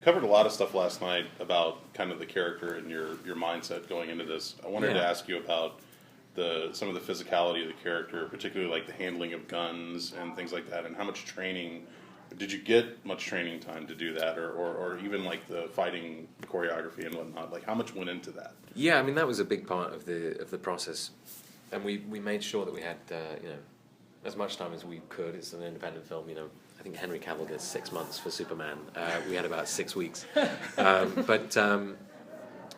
Covered a lot of stuff last night about kind of the character and your mindset going into this. I wanted to ask you about some of the physicality of the character, particularly like the handling of guns and things like that, and how much training. Did you get much training time to do that, or even like the fighting choreography and whatnot? Like how much went into that? Yeah, I mean that was a big part of the process, and we made sure that we had as much time as we could. It's an independent film, I think Henry Cavill gets 6 months for Superman. We had about 6 weeks, but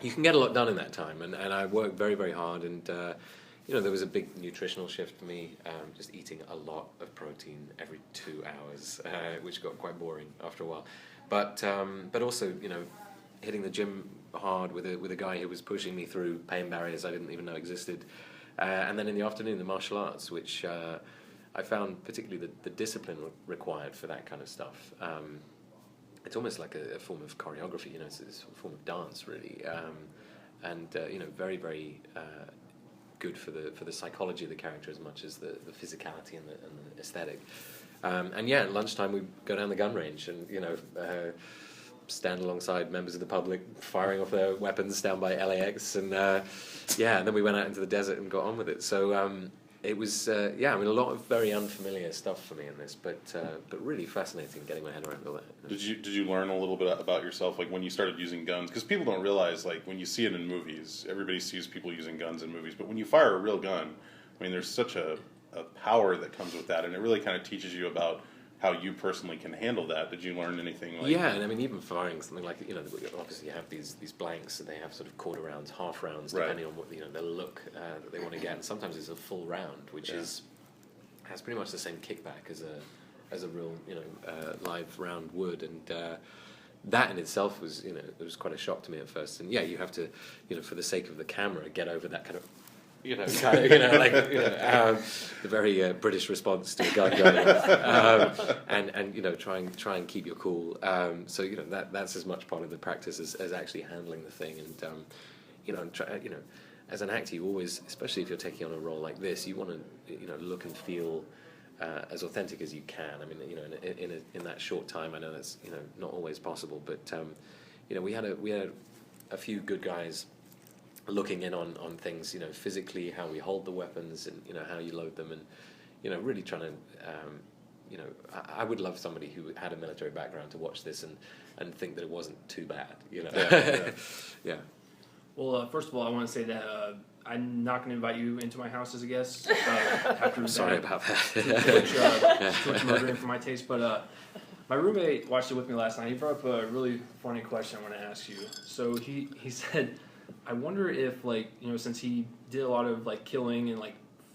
you can get a lot done in that time, and I worked very, very hard, and there was a big nutritional shift for me, just eating a lot of protein every 2 hours, which got quite boring after a while, but also hitting the gym hard with a guy who was pushing me through pain barriers I didn't even know existed, and then in the afternoon the martial arts, which I found particularly the discipline required for that kind of stuff. It's almost like a form of choreography, it's a form of dance, really, and very, very good for the psychology of the character as much as the physicality and the aesthetic. At lunchtime we go down the gun range and stand alongside members of the public firing off their weapons down by LAX, and then we went out into the desert and got on with it. So it was a lot of very unfamiliar stuff for me in this, but really fascinating getting my head around all that. Did you learn a little bit about yourself, like when you started using guns? Because people don't realize, like when you see it in movies, everybody sees people using guns in movies, but when you fire a real gun, I mean, there's such a power that comes with that, and it really kind of teaches you about how you personally can handle that. Did you learn anything? And I mean, even firing something like, obviously you have these blanks, and they have sort of quarter rounds, half rounds, depending on what the look that they want to get. And sometimes it's a full round, which has pretty much the same kickback as a real live round would, and that in itself was it was quite a shock to me at first. And you have to for the sake of the camera get over that kind of the very British response to a gun going off, and try and keep your cool. So that's as much part of the practice as actually handling the thing, and as an actor, you always, especially if you're taking on a role like this, you want to look and feel as authentic as you can. I mean, in that short time, I know that's not always possible, but we had a few good guys looking in on things, physically, how we hold the weapons, and how you load them, and really trying to I would love somebody who had a military background to watch this and think that it wasn't too bad, Yeah. Well, first of all, I want to say that I'm not going to invite you into my house as a guest. After Sorry about that. Too much murdering for my taste, but my roommate watched it with me last night. He brought up a really funny question I want to ask you. So he said, I wonder if, since he did a lot of killing and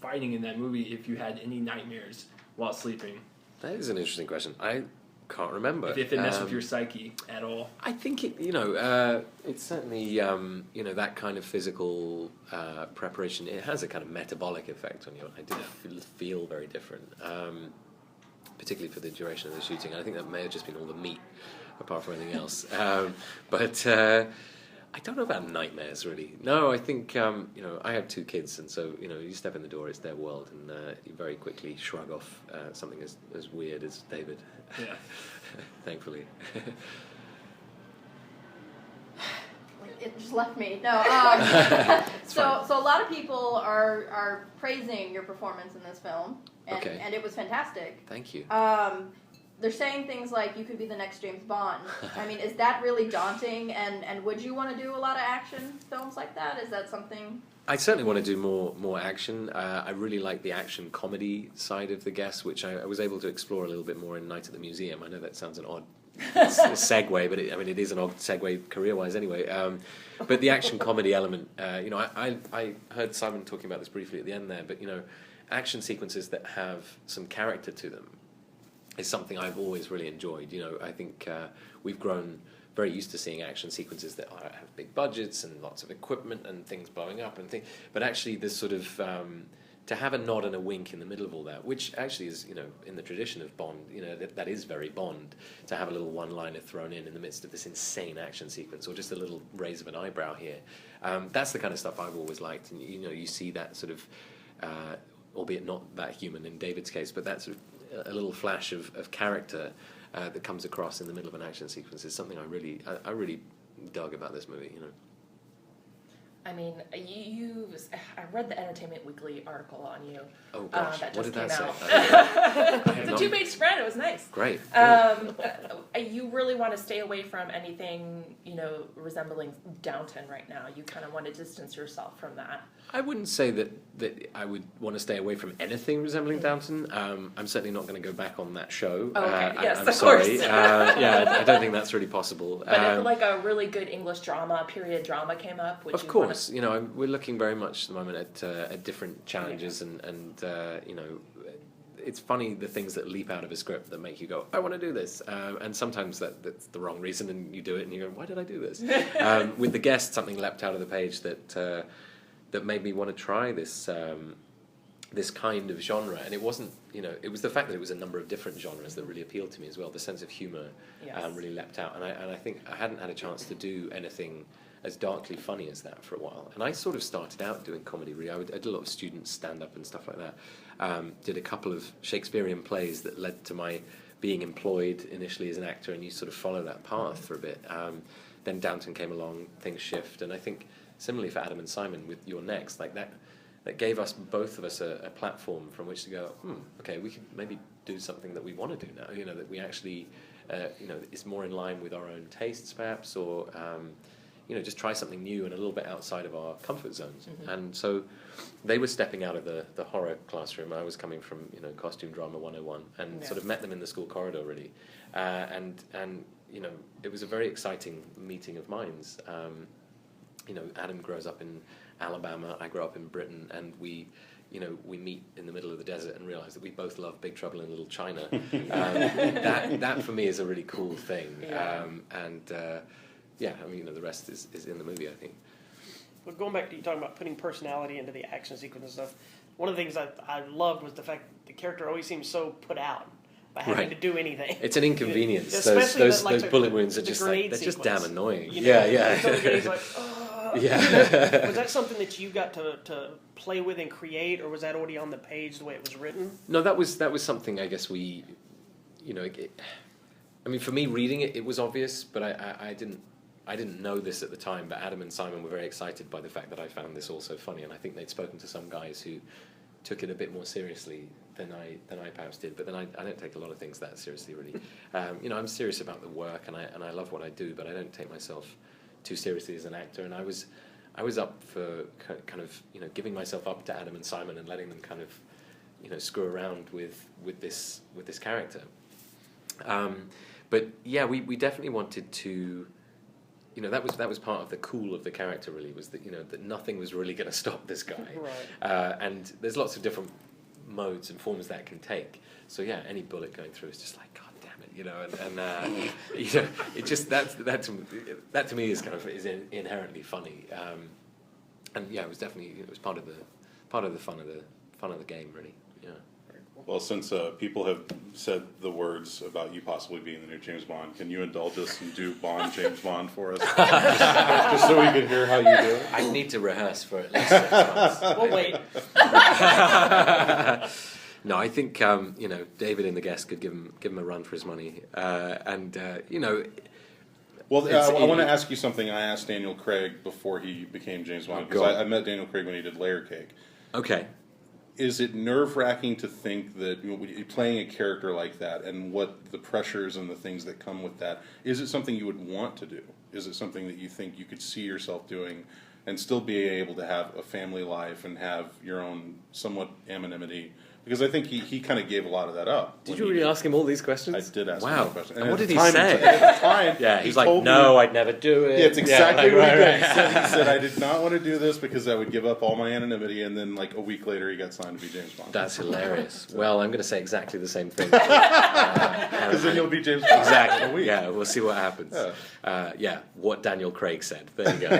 fighting in that movie, if you had any nightmares while sleeping. That is an interesting question. I can't remember. If it messed with your psyche at all. I think it, it's certainly, that kind of physical preparation. It has a kind of metabolic effect on you. I did feel very different, particularly for the duration of the shooting. I think that may have just been all the meat, apart from anything else. But I don't know about nightmares, really. No, I think, I have 2 kids, and so, you step in the door, it's their world, and you very quickly shrug off something as weird as David. Yeah. Thankfully. It just left me. No. So a lot of people are praising your performance in this film, and it was fantastic. Thank you. They're saying things like you could be the next James Bond. I mean, is that really daunting? And would you want to do a lot of action films like that? Is that something? I certainly want to do more action. I really like the action comedy side of The Guest, which I was able to explore a little bit more in Night at the Museum. I know that sounds an odd segue, but it is an odd segue career-wise anyway. But the action comedy element, I heard Simon talking about this briefly at the end there, but action sequences that have some character to them is something I've always really enjoyed. I think we've grown very used to seeing action sequences that have big budgets and lots of equipment and things blowing up and things, but actually this sort of to have a nod and a wink in the middle of all that, which actually is in the tradition of Bond, that is very Bond, to have a little one-liner thrown in the midst of this insane action sequence, or just a little raise of an eyebrow here. That's the kind of stuff I've always liked, and you see that sort of, albeit not that human in David's case, but that sort of a little flash of character that comes across in the middle of an action sequence is something I really dug about this movie. You know. I mean, I read the Entertainment Weekly article on you. Oh gosh, that what just did that came say? out. It's a 2-page spread. It was nice. Great. You really want to stay away from anything, resembling Downton right now. You kind of want to distance yourself from that. I wouldn't say that I would want to stay away from anything resembling Downton. I'm certainly not going to go back on that show. Oh, okay. Yes, I'm of sorry. course. I don't think that's really possible. But if like a really good English drama, period drama came up, would of you course, we're looking very much at the moment at different challenges, and it's funny the things that leap out of a script that make you go, I want to do this, and sometimes that's the wrong reason, and you do it, and you go, why did I do this? With The Guest, something leapt out of the page that made me want to try this this kind of genre, and it wasn't, it was the fact that it was a number of different genres that really appealed to me as well. The sense of humor really leapt out, and I think I hadn't had a chance to do anything as darkly funny as that for a while. And I sort of started out doing comedy. Really, I did a lot of student stand-up and stuff like that. Did a couple of Shakespearean plays that led to my being employed initially as an actor, and you sort of follow that path for a bit. Then Downton came along, things shift, and I think similarly for Adam and Simon with You're Next, like that gave us, both of us, a platform from which to go, okay, we could maybe do something that we want to do now, that we actually, is more in line with our own tastes perhaps, or, just try something new and a little bit outside of our comfort zones. Mm-hmm. And so they were stepping out of the horror classroom. I was coming from, costume drama 101, and sort of met them in the school corridor, really. And it was a very exciting meeting of minds. Adam grows up in Alabama, I grew up in Britain, and we meet in the middle of the desert and realize that we both love Big Trouble in Little China. That for me is a really cool thing. The rest is in the movie, I think. But going back to you talking about putting personality into the action sequence and stuff, one of the things I loved was the fact that the character always seems so put out by having to do anything. It's an inconvenience. Those bullet wounds are just they're just damn annoying. It's like, yeah. Was that something that you got to play with and create, or was that already on the page the way it was written? No, that was something I guess we, for me reading it was obvious, but I didn't know this at the time. But Adam and Simon were very excited by the fact that I found this all so funny, and I think they'd spoken to some guys who took it a bit more seriously than I perhaps did. But then I don't take a lot of things that seriously, really. I'm serious about the work, and I love what I do, but I don't take myself too seriously as an actor. And I was up for kind of giving myself up to Adam and Simon and letting them kind of screw around with this character. But yeah, we definitely wanted to. That was part of the cool of the character, really, was that that nothing was really going to stop this guy. Right. And there's lots of different modes and forms that can take. So yeah, any bullet going through is just like, God damn it, it just that to me is is inherently funny. And yeah, it was part of the fun of the game, really. Yeah. Well, since people have said the words about you possibly being the new James Bond, can you indulge us and do Bond James Bond for us? just so we can hear how you do it? I need to rehearse for at least 6 months. We'll wait. No, I think David in The Guest could give him a run for his money, Well, I want to ask you something I asked Daniel Craig before he became James Bond, because I met Daniel Craig when he did Layer Cake. Okay. Is it nerve-wracking to think that playing a character like that and what the pressures and the things that come with that, is it something you would want to do? Is it something that you think you could see yourself doing and still be able to have a family life and have your own somewhat anonymity? Because I think he kind of gave a lot of that up. Did you really ask him all these questions? I did ask him all the questions. And what did he say? At the time, yeah, he's like, no, I'd never do it. Yeah, it's exactly what he did. He said, I did not want to do this because I would give up all my anonymity, and then like a week later he got signed to be James Bond. That's hilarious. Well, I'm going to say exactly the same thing. Because then you'll be James Bond. Exactly. In a week. Yeah, we'll see what happens. What Daniel Craig said. There you go.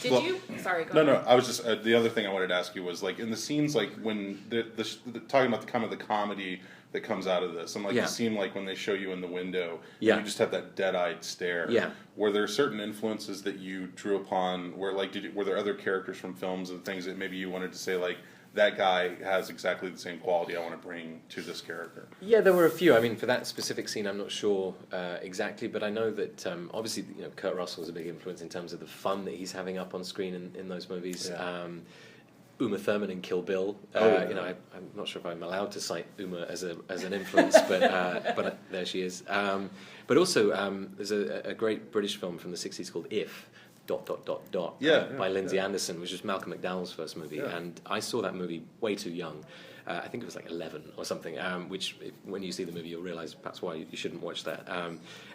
Did you? Sorry, go ahead. No. I was just the other thing I wanted to ask you was like in the scenes like when the talking about the kind of the comedy that comes out of this, and like the scene like when they show you in the window, and you just have that dead-eyed stare. Yeah. Were there certain influences that you drew upon? Where like were there other characters from films and things that maybe you wanted to say like that guy has exactly the same quality I want to bring to this character? Yeah, there were a few. I mean, for that specific scene, I'm not sure exactly, but I know that obviously, Kurt Russell was a big influence in terms of the fun that he's having up on screen in those movies. Yeah. Uma Thurman in Kill Bill. I'm not sure if I'm allowed to cite Uma as an influence, but there she is. But also, there's a great British film from the '60s called If. ... by Lindsay Anderson, which was Malcolm McDowell's first movie, and I saw that movie way too young. I think it was like 11 or something, which when you see the movie you'll realise perhaps why you shouldn't watch that.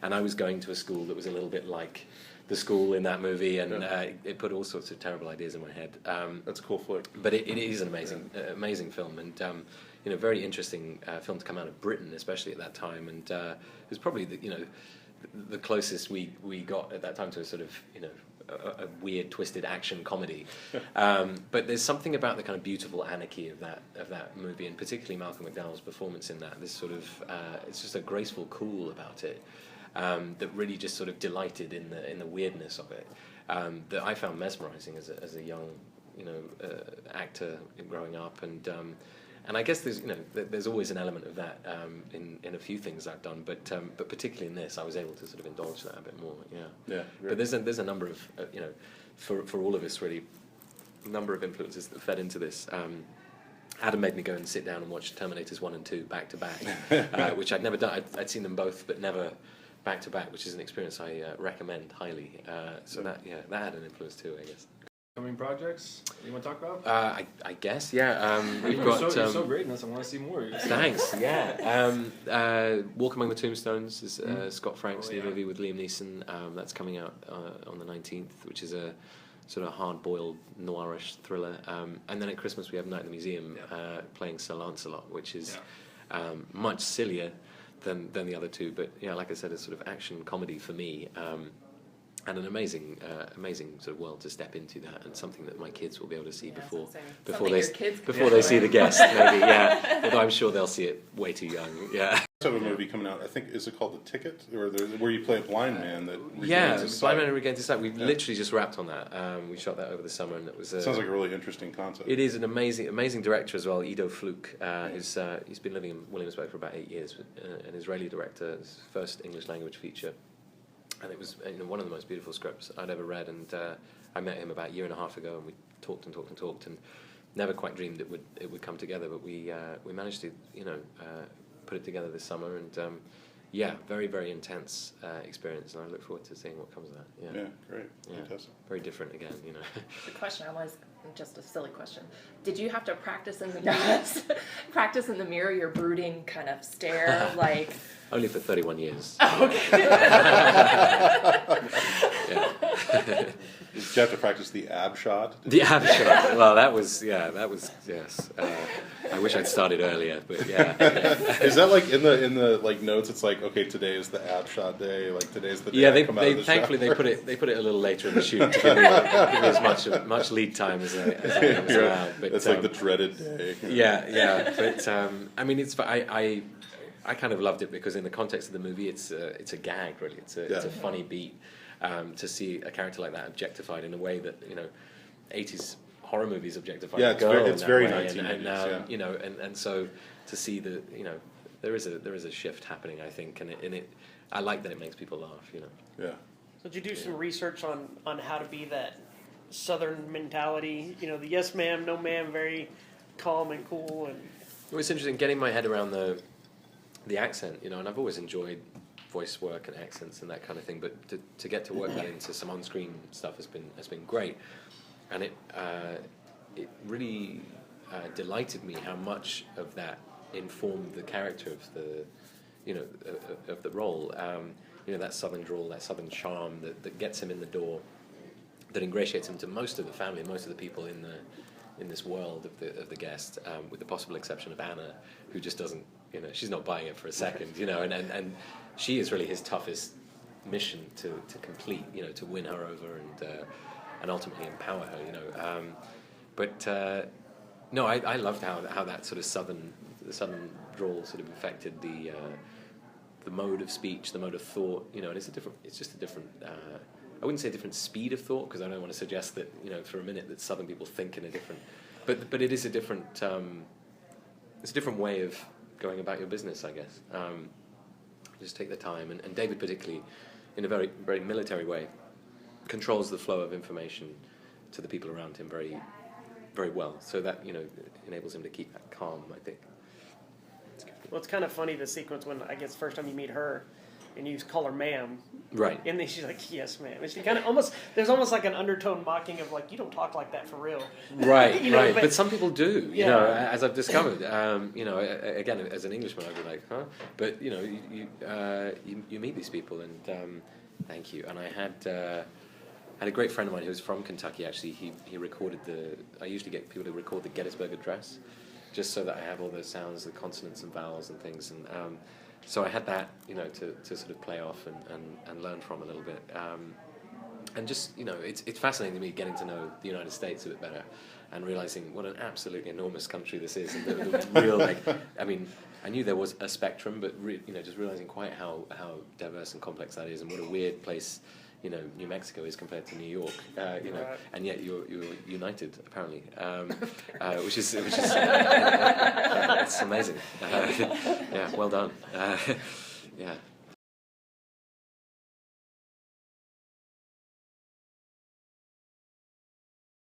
And I was going to a school that was a little bit like the school in that movie, and it put all sorts of terrible ideas in my head. That's a cool flick. But it is an amazing film, and very interesting film to come out of Britain, especially at that time, and it was probably the closest we got at that time to a sort of a weird twisted action comedy, but there's something about the kind of beautiful anarchy of that movie, and particularly Malcolm McDowell's performance in that. This sort of it's just a graceful cool about it that really just sort of delighted in the weirdness of it, that I found mesmerizing as a young actor growing up, and I guess there's always an element of that in a few things I've done, but particularly in this, I was able to sort of indulge that a bit more. Yeah. But there's a number of for all of us really, a number of influences that fed into this. Adam made me go and sit down and watch Terminators 1 and 2 back to back, which I'd never done. I'd seen them both, but never back to back, which is an experience I recommend highly. So that had an influence too, I guess. Coming projects you want to talk about? I guess, yeah. We've you're got. So great in this. I want to see more. Thanks. Yeah. Walk Among the Tombstones is Scott Frank's new movie with Liam Neeson. That's coming out on the 19th, which is a sort of hard-boiled noirish thriller. And then at Christmas we have Night at the Museum playing Sir Lancelot, which is much sillier than the other two. But like I said, it's sort of action comedy for me. And an amazing sort of world to step into that, and something that my kids will be able to see before they see The Guest, maybe. Yeah, although I'm sure they'll see it way too young. Yeah. So a movie coming out. I think is it called The Ticket, where you play a blind man that regains his sight? Blind man regains his sight. We've literally just wrapped on that. We shot that over the summer, and it was. Sounds like a really interesting concept. It is an amazing director as well, Ido Fluke. He's been living in Williamsburg for about 8 years, an Israeli director. His first English language feature. And it was one of the most beautiful scripts I'd ever read, and I met him about a year and a half ago, and we talked, and never quite dreamed it would come together, but we managed to put it together this summer, and very, very intense experience, and I look forward to seeing what comes of that. Yeah, great, fantastic. Very different again, The question I was just a silly question. Did you have to practice in the mirror? Practice in the mirror your brooding kind of stare, like? Only for 31 years. Oh, okay. Did you have to practice the ab shot? The ab shot. Well, that was yes. I wish I'd started earlier, but yeah. Is that like in the like notes? It's like, okay, today is the ab shot day. Like today's the day. Yeah, I come out of the thankfully shower. they put it a little later in the shoot to give me as much lead time as I was allowed. But it's like the dreaded day. Yeah. But I mean, I kind of loved it because in the context of the movie, it's a gag really. It's a funny beat to see a character like that objectified in a way that 80s horror movies objectify a girl. It's very 1980s, and so to see the there is a shift happening, I think, and it I like that it makes people laugh. Yeah. So did you do some research on how to be that Southern mentality? The yes ma'am, no ma'am, very calm and cool and. It was interesting getting my head around the accent, and I've always enjoyed voice work and accents and that kind of thing, but to get to work that into some on-screen stuff has been great, and it really delighted me how much of that informed the character of the role. That southern drawl, that southern charm that gets him in the door, that ingratiates him to most of the family, most of the people in this world of the Guest, with the possible exception of Anna, who just doesn't. She's not buying it for a second, and she is really his toughest mission to complete, to win her over and ultimately empower her, But no, I loved how that sort of southern drawl sort of affected the mode of speech, the mode of thought, and it's just a different. I wouldn't say a different speed of thought, because I don't want to suggest that for a minute that southern people think in a different but it is a different it's a different way of going about your business, I guess. Just take the time, and David particularly, in a very very military way, controls the flow of information to the people around him very very well, so that enables him to keep that calm, I think. Well, it's kind of funny, the sequence when I guess first time you meet her, and you call her ma'am. Right. And then she's like, yes, ma'am. And she kind of there's almost like an undertone mocking of like, you don't talk like that for real. Right, right. But some people do, Yeah. as I've discovered. Again, as an Englishman, I'd be like, huh? But, you meet these people, and thank you. And I had a great friend of mine who was from Kentucky, actually. He recorded I usually get people to record the Gettysburg Address, just so that I have all the sounds, the consonants and vowels and things. And so I had that, to sort of play off and learn from a little bit. And just, it's fascinating to me getting to know the United States a bit better and realizing what an absolutely enormous country this is. And the real, I knew there was a spectrum, but, just realizing quite how diverse and complex that is, and what a weird place, New Mexico is compared to New York, Right. and yet you're united apparently, which is it's amazing. Yeah, well done. Yeah.